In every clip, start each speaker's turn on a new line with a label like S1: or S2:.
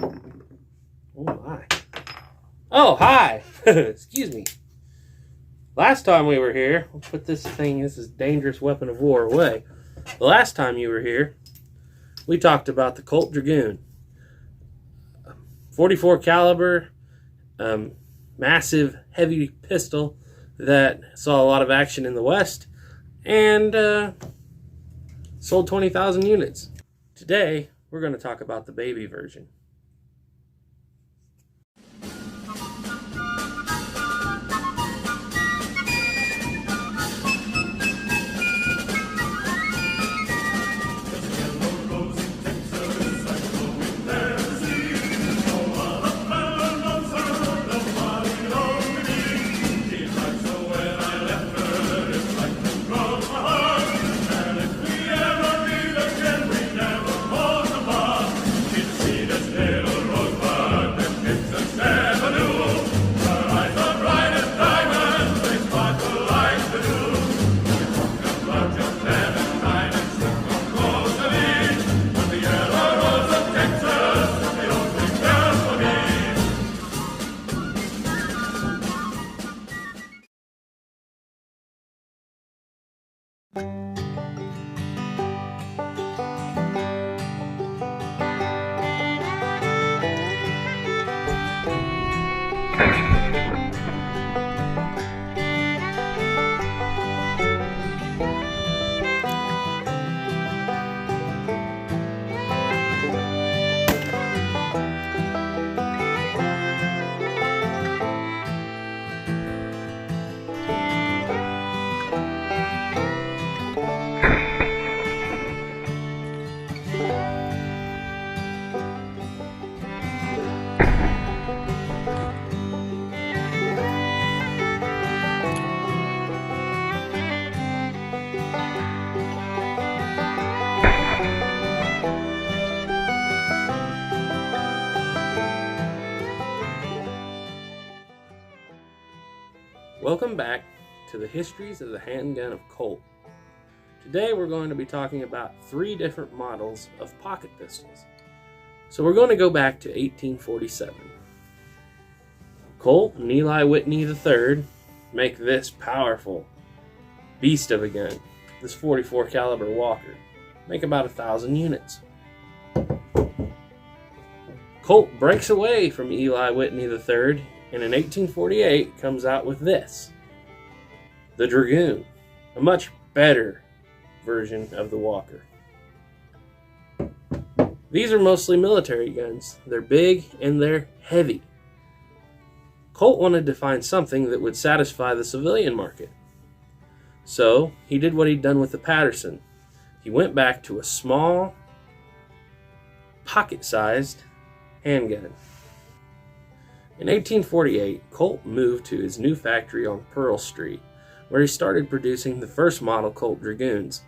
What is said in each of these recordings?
S1: Oh my. Oh, hi! Excuse me. Last time we were here, we'll put this is dangerous weapon of war away. The last time you were here, we talked about the Colt Dragoon. 44 caliber, massive heavy pistol that saw a lot of action in the West and sold 20,000 units. Today, we're going to talk about the baby version. Welcome back to the Histories of the Handgun of Colt. Today we're going to be talking about 3 different models of pocket pistols. So we're going to go back to 1847. Colt and Eli Whitney III make this powerful beast of a gun, this 44 caliber Walker. Make about 1,000 units. Colt breaks away from Eli Whitney III and in 1848 comes out with this, the Dragoon, a much better version of the Walker. These are mostly military guns. They're big and they're heavy. Colt wanted to find something that would satisfy the civilian market. So he did what he'd done with the Paterson. He went back to a small, pocket-sized handgun. In 1848, Colt moved to his new factory on Pearl Street, where he started producing the first model Colt Dragoons.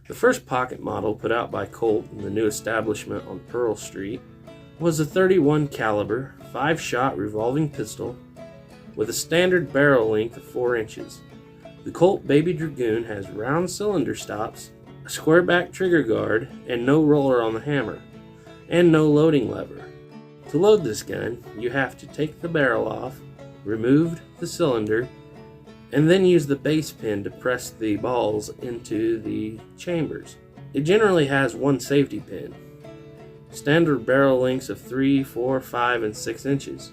S1: The first pocket model put out by Colt in the new establishment on Pearl Street was a 31 caliber 5-shot revolving pistol with a standard barrel length of 4 inches. The Colt Baby Dragoon has round cylinder stops, a square back trigger guard, and no roller on the hammer, and no loading lever. To load this gun, you have to take the barrel off, remove the cylinder, and then use the base pin to press the balls into the chambers. It generally has 1 safety pin. Standard barrel lengths of 3, 4, 5, and 6 inches.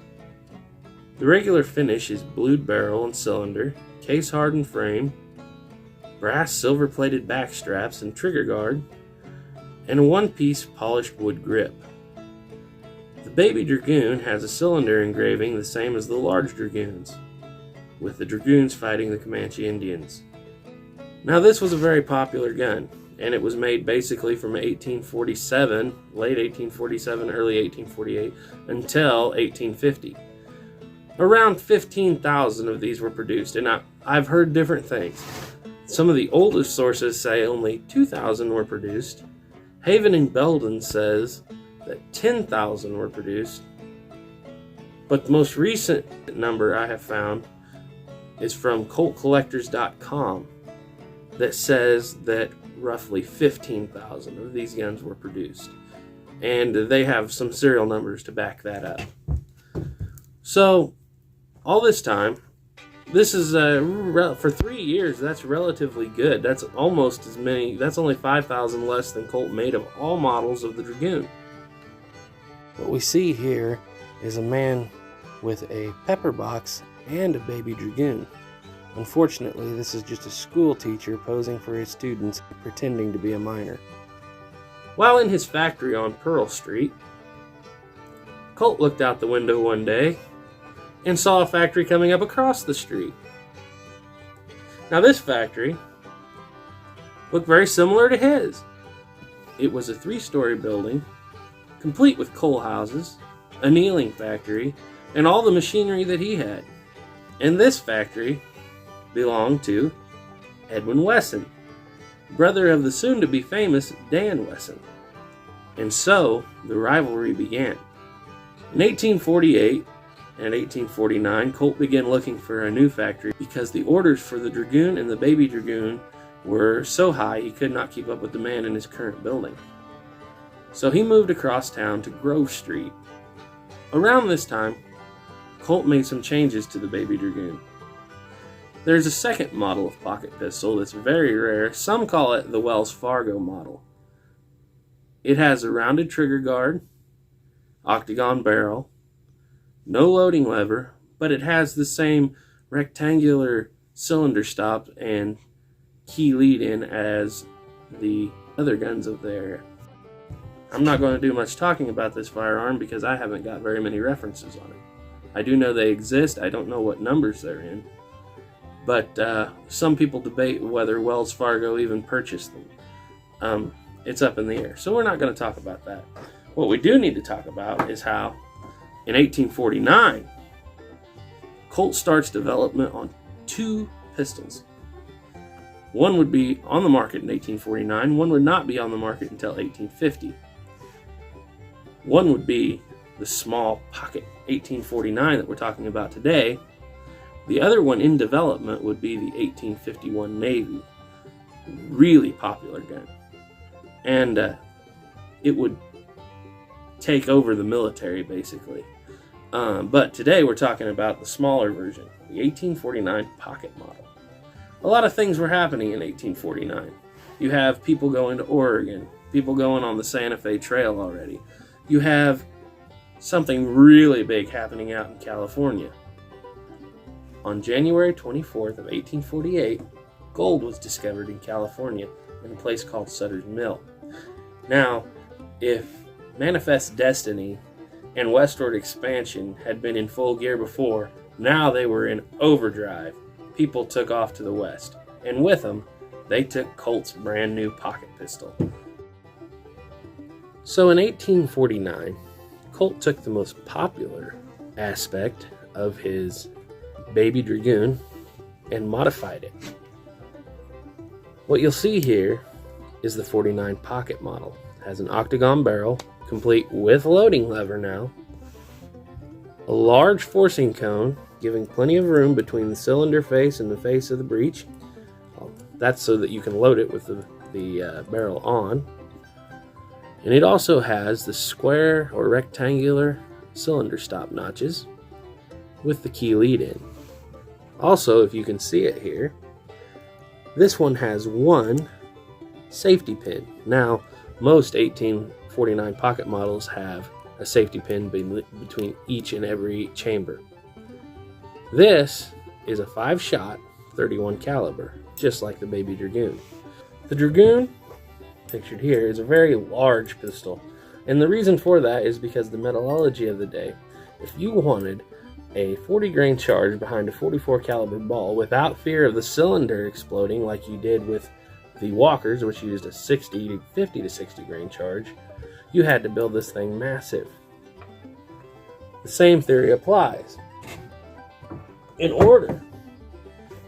S1: The regular finish is blued barrel and cylinder, case-hardened frame, brass silver-plated back straps and trigger guard, and a 1-piece polished wood grip. The Baby Dragoon has a cylinder engraving the same as the large Dragoons, with the Dragoons fighting the Comanche Indians. Now this was a very popular gun, and it was made basically from 1847, late 1847, early 1848, until 1850. Around 15,000 of these were produced, and I've heard different things. Some of the oldest sources say only 2,000 were produced. Haven and Belden says that 10,000 were produced, but the most recent number I have found is from ColtCollectors.com that says that roughly 15,000 of these guns were produced. and they have some serial numbers to back that up. So all this time, this is for 3 years, that's relatively good. That's almost as many, that's only 5,000 less than Colt made of all models of the Dragoon. What we see here is a man with a pepper box and a baby Dragoon. Unfortunately, this is just a school teacher posing for his students, pretending to be a miner. While in his factory on Pearl Street, Colt looked out the window one day and saw a factory coming up across the street. Now this factory looked very similar to his. It was a 3-story building, complete with coal houses, annealing factory, and all the machinery that he had. And this factory belonged to Edwin Wesson, brother of the soon-to-be famous Dan Wesson. And so the rivalry began. In 1848 and 1849, Colt began looking for a new factory because the orders for the Dragoon and the baby Dragoon were so high he could not keep up with demand in his current building. So he moved across town to Grove Street. Around this time, Colt made some changes to the baby Dragoon. There's a second model of pocket pistol that's very rare. Some call it the Wells Fargo model. It has a rounded trigger guard, octagon barrel, no loading lever, but it has the same rectangular cylinder stop and key lead-in as the other guns of the area. I'm not going to do much talking about this firearm because I haven't got very many references on it. I do know they exist. I don't know what numbers they're in. But some people debate whether Wells Fargo even purchased them. It's up in the air. So we're not going to talk about that. What we do need to talk about is how in 1849, Colt starts development on 2 pistols. One would be on the market in 1849. One would not be on the market until 1850. One would be the small pocket 1849 that we're talking about today. The other one in development would be the 1851 Navy. Really popular gun. And it would take over the military, basically. But today we're talking about the smaller version, the 1849 pocket model. A lot of things were happening in 1849. You have people going to Oregon, people going on the Santa Fe Trail already. You have something really big happening out in California. On January 24th of 1848, gold was discovered in California in a place called Sutter's Mill. Now, if Manifest Destiny and westward expansion had been in full gear before, now they were in overdrive. People took off to the west, and with them, they took Colt's brand new pocket pistol. So in 1849, Colt took the most popular aspect of his baby Dragoon and modified it. What you'll see here is the 49 pocket model. It has an octagon barrel, complete with loading lever now, a large forcing cone, giving plenty of room between the cylinder face and the face of the breech. That's so that you can load it with the barrel on. And it also has the square or rectangular cylinder stop notches with the key lead in. Also, if you can see it here, this one has one safety pin. Now, most 1849 pocket models have a safety pin between each and every chamber. This is a 5-shot 31 caliber, just like the baby Dragoon. The Dragoon, pictured here, is a very large pistol, and the reason for that is because the metallurgy of the day. If you wanted a 40 grain charge behind a 44 caliber ball without fear of the cylinder exploding like you did with the Walkers, which used a 50 to 60 grain charge, you had to build this thing massive. The same theory applies. In order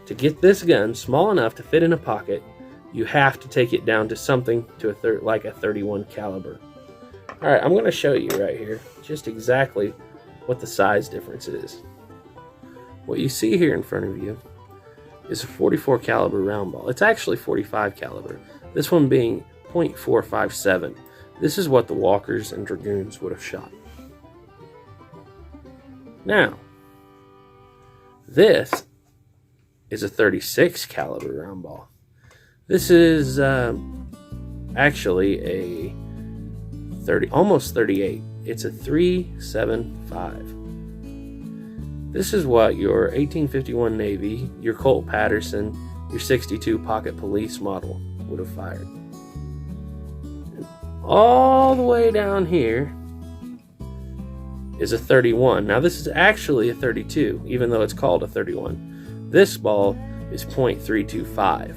S1: to get this gun small enough to fit in a pocket, you have to take it down to something to like a 31 caliber. Alright, I'm going to show you right here just exactly what the size difference is. What you see here in front of you is a 44 caliber round ball. It's actually 45 caliber. This one being .457. This is what the Walkers and Dragoons would have shot. Now, this is a 36 caliber round ball. This is actually a almost 38. It's a 3.75. This is what your 1851 Navy, your Colt Paterson, your 62 Pocket Police model would have fired. And all the way down here is a 31. Now this is actually a 32, even though it's called a 31. This ball is .325.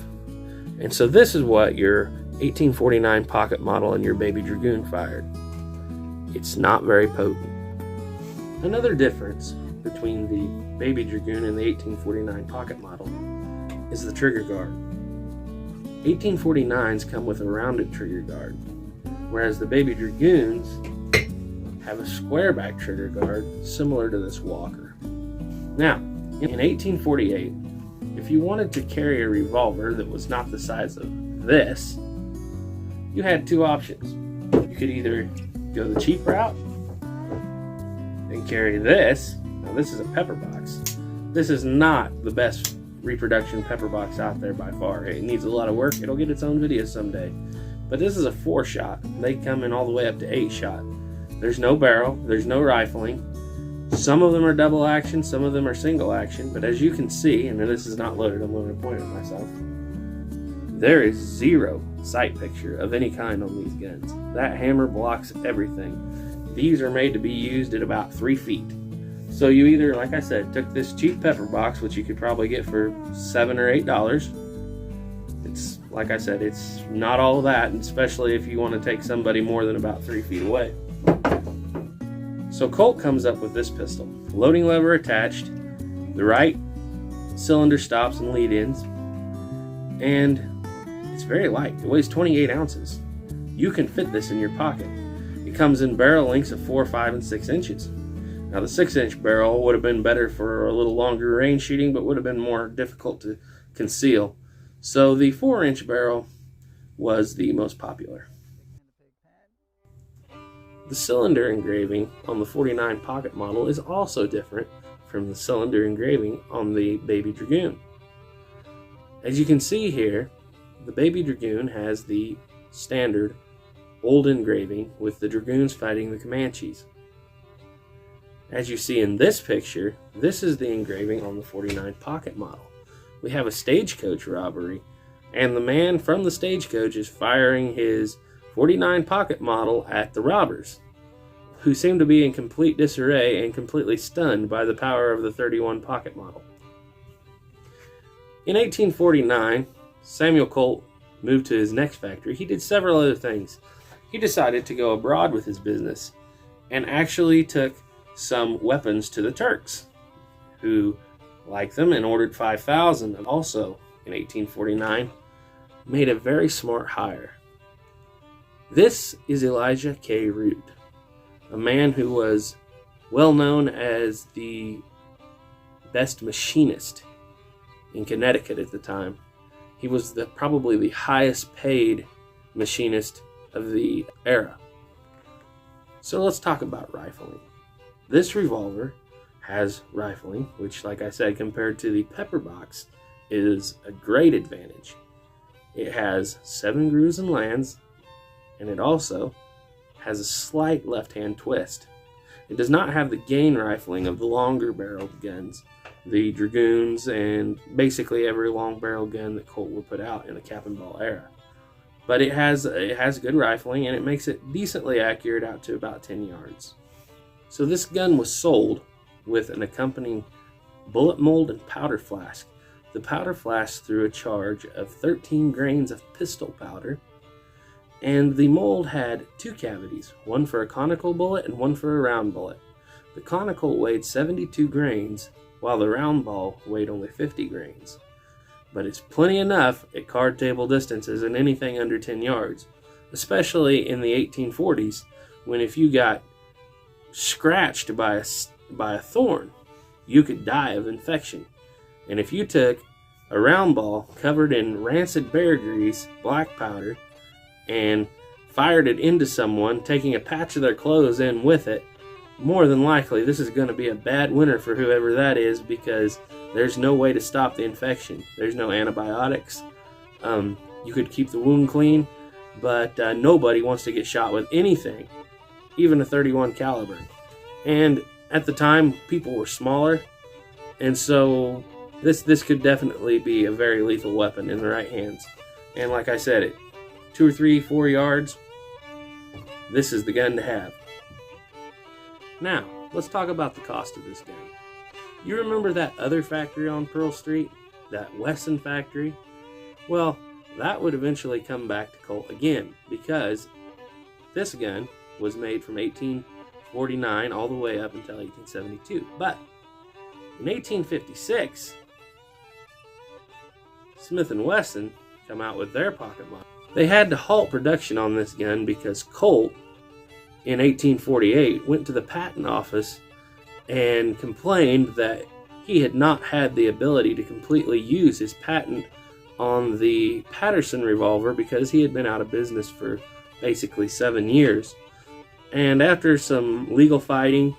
S1: And so this is what your 1849 pocket model and your Baby Dragoon fired. It's not very potent. Another difference between the Baby Dragoon and the 1849 pocket model is the trigger guard. 1849s come with a rounded trigger guard, whereas the Baby Dragoons have a square back trigger guard similar to this Walker. Now, in 1848, if you wanted to carry a revolver that was not the size of this, you had two options. You could either go the cheap route and carry this. Now this is a pepper box. This is not the best reproduction pepper box out there by far. It needs a lot of work. It'll get its own video someday. But this is a 4-shot. They come in all the way up to 8-shot. There's no barrel. There's no rifling. Some of them are double action, some of them are single action, but as you can see, and this is not loaded, I'm going to point at myself, there is zero sight picture of any kind on these guns. That hammer blocks everything. These are made to be used at about 3 feet. So you either, like I said, took this cheap pepper box, which you could probably get for $7 or $8. It's, like I said, it's not all of that, especially if you want to take somebody more than about 3 feet away. So Colt comes up with this pistol. Loading lever attached, the right cylinder stops and lead ins, and it's very light. It weighs 28 ounces. You can fit this in your pocket. It comes in barrel lengths of 4, 5, and 6 inches. Now the 6-inch barrel would have been better for a little longer range shooting, but would have been more difficult to conceal. So the 4-inch barrel was the most popular. The cylinder engraving on the 49 pocket model is also different from the cylinder engraving on the Baby Dragoon. As you can see here, the Baby Dragoon has the standard old engraving with the Dragoons fighting the Comanches. As you see in this picture, this is the engraving on the 49 pocket model. We have a stagecoach robbery, and the man from the stagecoach is firing his 49 pocket model at the robbers, who seem to be in complete disarray and completely stunned by the power of the 31 pocket model. In 1849, Samuel Colt moved to his next factory. He did several other things. He decided to go abroad with his business and actually took some weapons to the Turks, who liked them and ordered 5,000. Also, in 1849, made a very smart hire. This is Elisha K, a man who was well known as the best machinist in Connecticut at the time. He was probably the highest paid machinist of the era. So let's talk about rifling. This revolver has rifling, which, like I said, compared to the pepper box, is a great advantage. It has 7 grooves and lands, and it also has a slight left-hand twist. It does not have the gain rifling of the longer barreled guns, the Dragoons, and basically every long barrel gun that Colt would put out in the cap and ball era. But it has good rifling, and it makes it decently accurate out to about 10 yards. So this gun was sold with an accompanying bullet mold and powder flask. The powder flask threw a charge of 13 grains of pistol powder, and the mold had 2 cavities, one for a conical bullet and one for a round bullet. The conical weighed 72 grains, while the round ball weighed only 50 grains. But it's plenty enough at card table distances and anything under 10 yards, especially in the 1840s, when if you got scratched by a thorn, you could die of infection. And if you took a round ball covered in rancid bear grease, black powder, and fired it into someone, taking a patch of their clothes in with it, more than likely this is going to be a bad winter for whoever that is, because there's no way to stop the infection. There's no antibiotics. You could keep the wound clean, but nobody wants to get shot with anything, even a 31 caliber. And at the time, people were smaller, and so this could definitely be a very lethal weapon in the right hands. And like I said, at 2 or 3, 4 yards, this is the gun to have. Now, let's talk about the cost of this gun. You remember that other factory on Pearl Street? That Wesson factory? Well, that would eventually come back to Colt again, because this gun was made from 1849 all the way up until 1872. But in 1856, Smith & Wesson come out with their pocket model. They had to halt production on this gun because Colt, in 1848, went to the patent office and complained that he had not had the ability to completely use his patent on the Paterson revolver because he had been out of business for basically 7 years. And after some legal fighting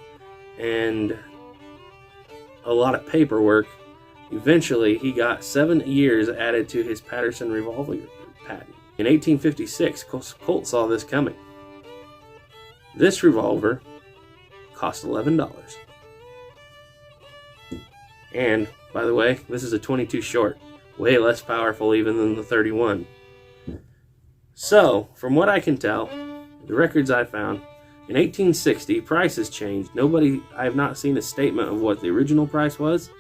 S1: and a lot of paperwork, eventually he got 7 years added to his Paterson revolver patent. In 1856, Colt saw this coming. This revolver cost $11. And, by the way, this is a 22 short. Way less powerful even than the 31. So, from what I can tell, the records I found, in 1860, prices changed. I have not seen a statement of what the original price was,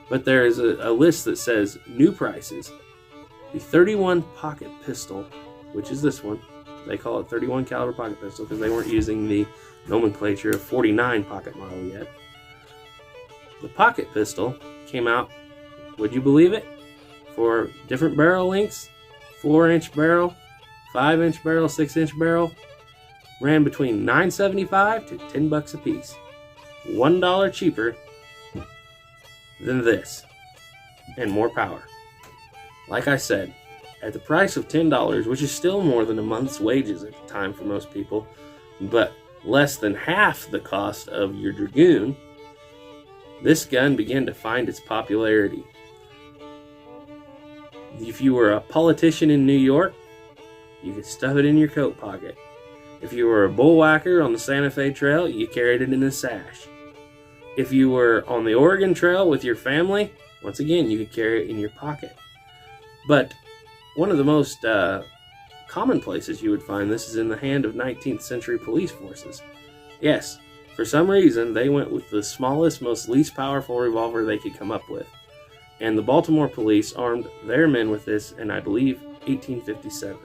S1: but there is a list that says new prices. The 31 pocket pistol, which is this one, they call it 31 caliber pocket pistol because they weren't using the nomenclature of 49 pocket model yet. The pocket pistol came out, would you believe it, for different barrel lengths, 4-inch barrel, 5-inch barrel, 6-inch barrel, ran between $9.75 to $10 a piece. $1 cheaper than this, and more power. Like I said, at the price of $10, which is still more than a month's wages at the time for most people, but less than half the cost of your Dragoon, this gun began to find its popularity. If you were a politician in New York, you could stuff it in your coat pocket. If you were a bullwhacker on the Santa Fe Trail, you carried it in a sash. If you were on the Oregon Trail with your family, once again, you could carry it in your pocket. But one of the most common places you would find this is in the hand of 19th century police forces. Yes, for some reason, they went with the smallest, most least powerful revolver they could come up with. And the Baltimore police armed their men with this in, I believe, 1857.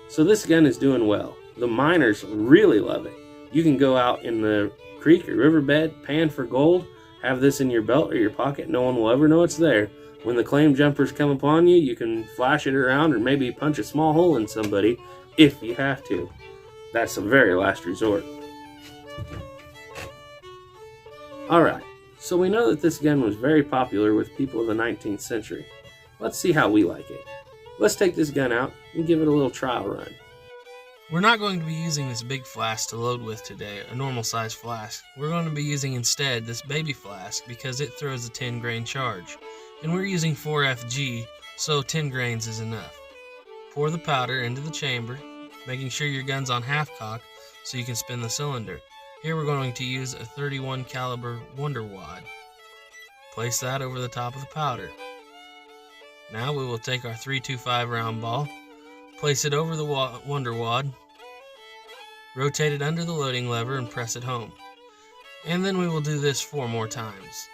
S1: So this gun is doing well. The miners really love it. You can go out in the creek or riverbed, pan for gold, have this in your belt or your pocket. No one will ever know it's there. When the claim jumpers come upon you, you can flash it around or maybe punch a small hole in somebody if you have to. That's a very last resort. Alright, so we know that this gun was very popular with people of the 19th century. Let's see how we like it. Let's take this gun out and give it a little trial run.
S2: We're not going to be using this big flask to load with today, a normal size flask. We're going to be using instead this baby flask because it throws a 10 grain charge. And we're using 4FG, so 10 grains is enough. Pour the powder into the chamber, making sure your gun's on half cock so you can spin the cylinder. Here we're going to use a 31 caliber Wonder Wad. Place that over the top of the powder. Now we will take our .325 round ball, place it over the Wonder Wad, rotate it under the loading lever and press it home. And then we will do this 4 more times.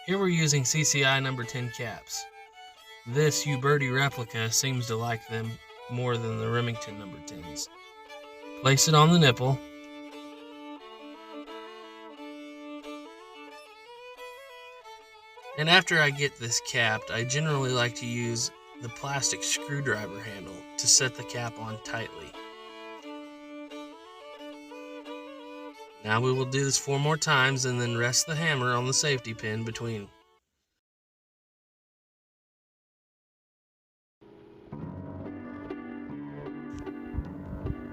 S2: Here we're using CCI number 10 caps. This Uberti replica seems to like them more than the Remington number 10s. Place it on the nipple. And after I get this capped, I generally like to use the plastic screwdriver handle to set the cap on tightly. Now we will do this 4 more times and then rest the hammer on the safety pin between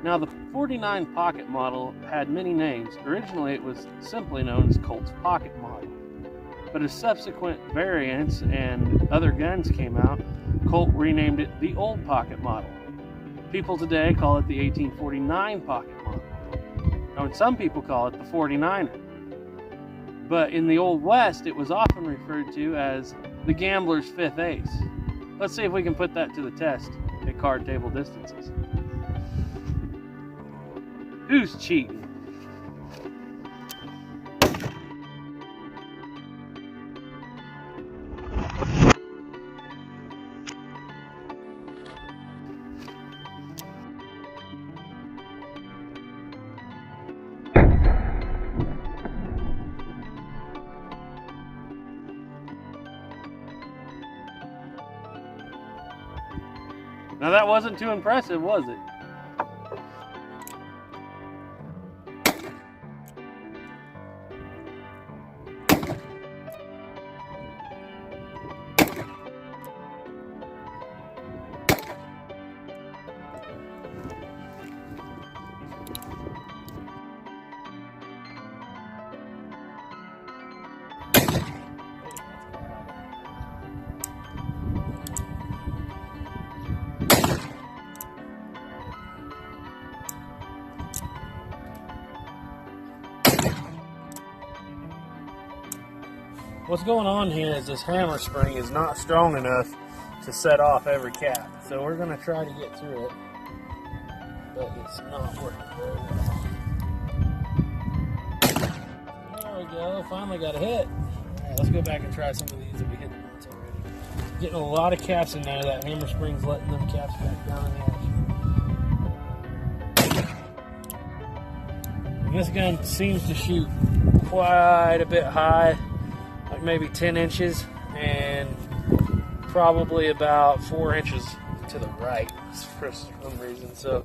S1: Now, the 49 pocket model had many names. Originally, it was simply known as Colt's Pocket Model. But as subsequent variants and other guns came out, Colt renamed it the Old Pocket Model. People today call it the 1849 Pocket Model. Now, and some people call it the 49er. But in the Old West, it was often referred to as the gambler's fifth ace. Let's see if we can put that to the test at card table distances. Who's cheating? Now that wasn't too impressive, was it? What's going on here is this hammer spring is not strong enough to set off every cap. So we're going to try to get through it, but it's not working very well. There we go, finally got a hit. All right, let's go back and try some of these that we hit once already. Getting a lot of caps in there. That hammer spring's letting them caps back down in the action. And this gun seems to shoot quite a bit high, like maybe 10 inches, and probably about 4 inches to the right for some reason. So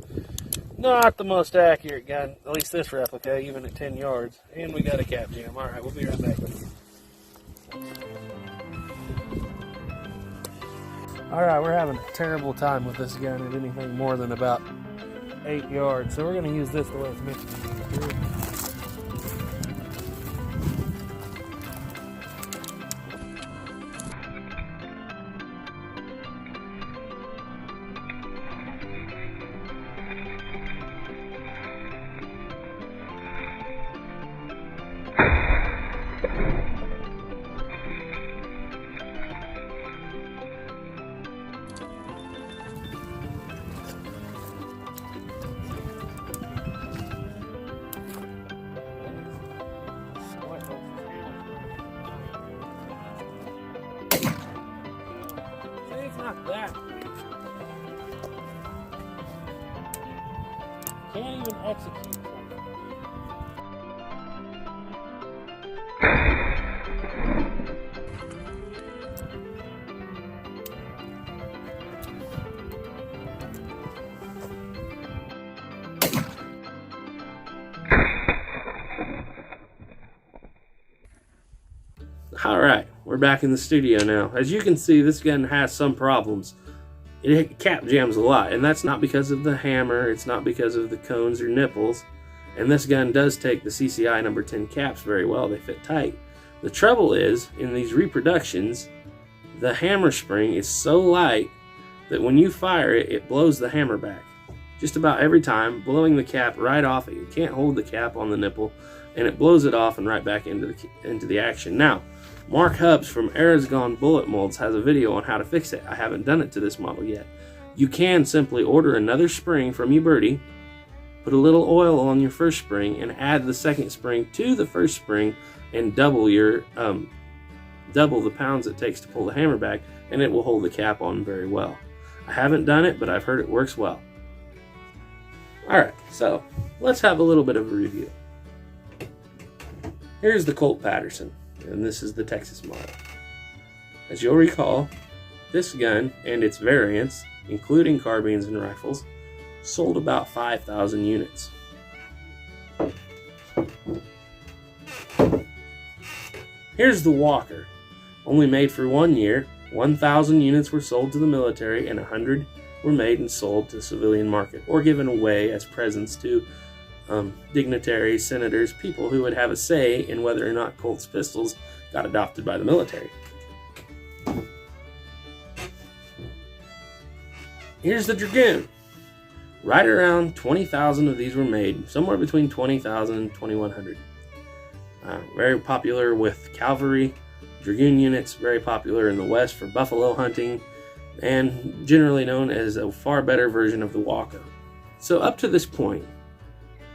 S1: not the most accurate gun, at least this replica, even at 10 yards. And we got a cap jam. All right, we'll be right back with you. All right, we're having a terrible time with this gun at anything more than about 8 yards. So we're going to use this the way it's meant to be used. Not that weak. Can't even execute. Alright, we're back in the studio now. As you can see, this gun has some problems. It cap jams a lot, and that's not because of the hammer, it's not because of the cones or nipples. And this gun does take the CCI number 10 caps very well, they fit tight. The trouble is, in these reproductions, the hammer spring is so light that when you fire it, it blows the hammer back. Just about every time, blowing the cap right off it. You can't hold the cap on the nipple, and it blows it off and right back into the action. Now, Mark Hubbs from Aragon Bullet Molds has a video on how to fix it. I haven't done it to this model yet. You can simply order another spring from Uberti, put a little oil on your first spring, and add the second spring to the first spring, and double the pounds it takes to pull the hammer back, and it will hold the cap on very well. I haven't done it, but I've heard it works well. Alright, so let's have a little bit of a review. Here's the Colt Paterson, and this is the Texas model. As you'll recall, this gun and its variants, including carbines and rifles, sold about 5,000 units. Here's the Walker, only made for 1 year. 1,000 units were sold to the military and 100 were made and sold to the civilian market or given away as presents to dignitaries, senators, people who would have a say in whether or not Colt's pistols got adopted by the military. Here's the Dragoon. Right around 20,000 of these were made, somewhere between 20,000 and 2,100. Very popular with cavalry, Dragoon units, very popular in the West for buffalo hunting, and generally known as a far better version of the Waka. So up to this point,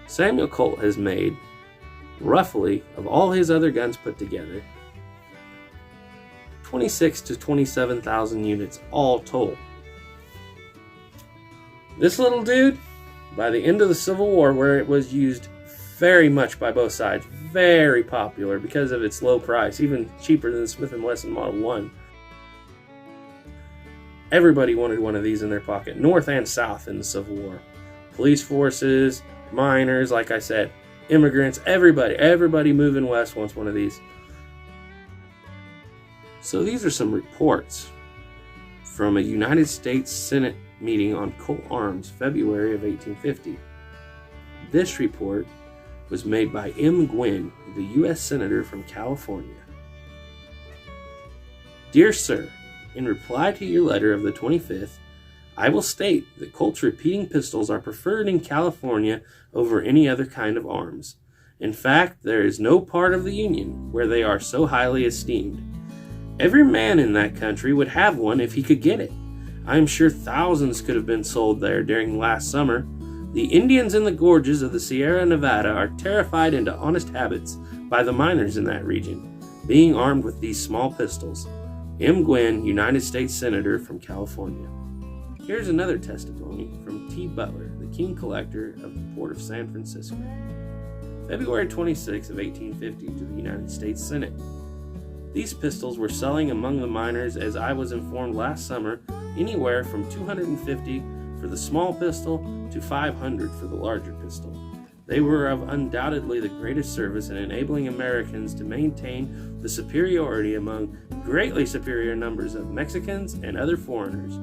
S1: Samuel Colt has made, roughly, of all his other guns put together, 26 to 27,000 units all told. This little dude, by the end of the Civil War, where it was used very much by both sides, very popular because of its low price, even cheaper than the Smith & Wesson Model 1. Everybody wanted one of these in their pocket, North and South in the Civil War. Police forces, miners, like I said, immigrants, everybody moving west wants one of these. So these are some reports from a United States Senate meeting on Colt arms, February of 1850. This report was made by M. Gwynn, the U.S. Senator from California. Dear Sir, in reply to your letter of the 25th, I will state that Colt's repeating pistols are preferred in California over any other kind of arms. In fact, there is no part of the Union where they are so highly esteemed. Every man in that country would have one if he could get it. I am sure thousands could have been sold there during last summer. The Indians in the gorges of the Sierra Nevada are terrified into honest habits by the miners in that region, being armed with these small pistols. M. Gwynn, United States Senator from California. Here's another testimony from T. Butler, the King Collector of the Port of San Francisco. February 26 of 1850 to the United States Senate. These pistols were selling among the miners, as I was informed last summer, anywhere from $250 for the small pistol to $500 for the larger pistol. They were of undoubtedly the greatest service in enabling Americans to maintain the superiority among greatly superior numbers of Mexicans and other foreigners.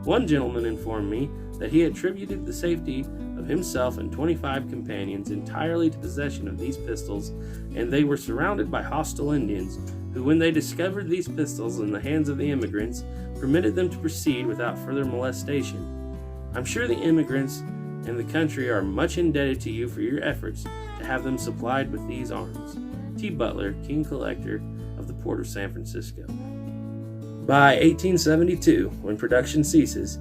S1: One gentleman informed me that he attributed the safety of himself and 25 companions entirely to possession of these pistols, and they were surrounded by hostile Indians, who, when they discovered these pistols in the hands of the immigrants, permitted them to proceed without further molestation. I'm sure the immigrants and the country are much indebted to you for your efforts to have them supplied with these arms. T. Butler, King Collector of the Port of San Francisco. By 1872, when production ceases,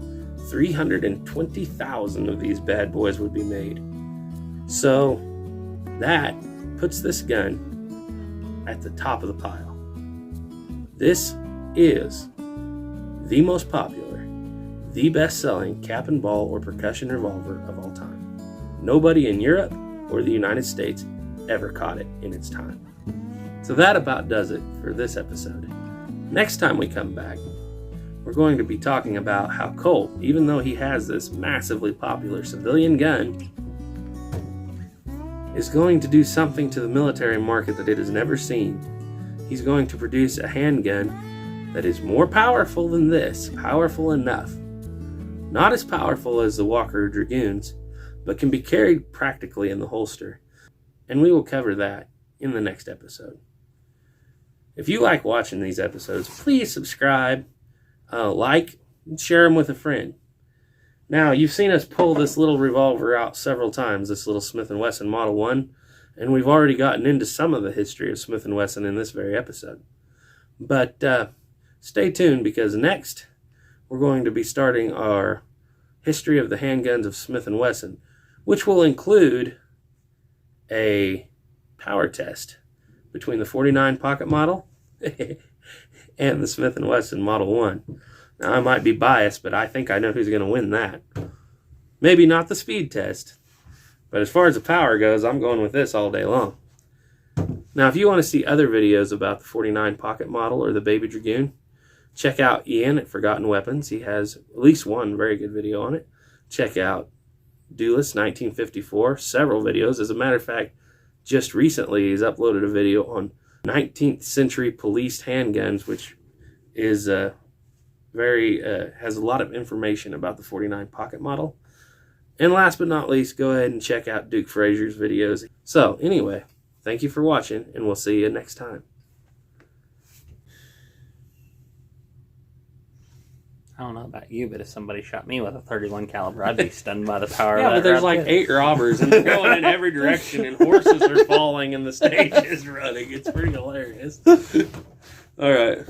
S1: 320,000 of these bad boys would be made. So that puts this gun at the top of the pile. This is the most popular, the best-selling cap and ball or percussion revolver of all time. Nobody in Europe or the United States ever caught it in its time. So that about does it for this episode. Next time we come back, we're going to be talking about how Colt, even though he has this massively popular civilian gun, is going to do something to the military market that it has never seen. He's going to produce a handgun that is more powerful than this, powerful enough. Not as powerful as the Walker Dragoons, but can be carried practically in the holster. And we will cover that in the next episode. If you like watching these episodes, please subscribe, like, and share them with a friend. Now, you've seen us pull this little revolver out several times, this little Smith & Wesson Model 1, and we've already gotten into some of the history of Smith & Wesson in this very episode. But stay tuned, because next we're going to be starting our history of the handguns of Smith & Wesson, which will include a power test between the 49 pocket model and the Smith & Wesson Model 1. Now, I might be biased, but I think I know who's going to win that. Maybe not the speed test, but as far as the power goes, I'm going with this all day long. Now, if you want to see other videos about the 49 pocket model or the Baby Dragoon, check out Ian at Forgotten Weapons. He has at least one very good video on it. Check out Duelist 1954, several videos. As a matter of fact, just recently he's uploaded a video on 19th century policed handguns, which is has a lot of information about the 49 pocket model. And last but not least, go ahead and check out Duke Frazier's videos. So anyway, thank you for watching, and we'll see you next time.
S3: I don't know about you, but if somebody shot me with a 31 caliber, I'd be stunned by the power
S1: Yeah,
S3: of that.
S1: but there's
S3: right
S1: like
S3: there.
S1: 8 robbers, and they're going in every direction, and horses are falling, and the stage is running. It's pretty hilarious. All right.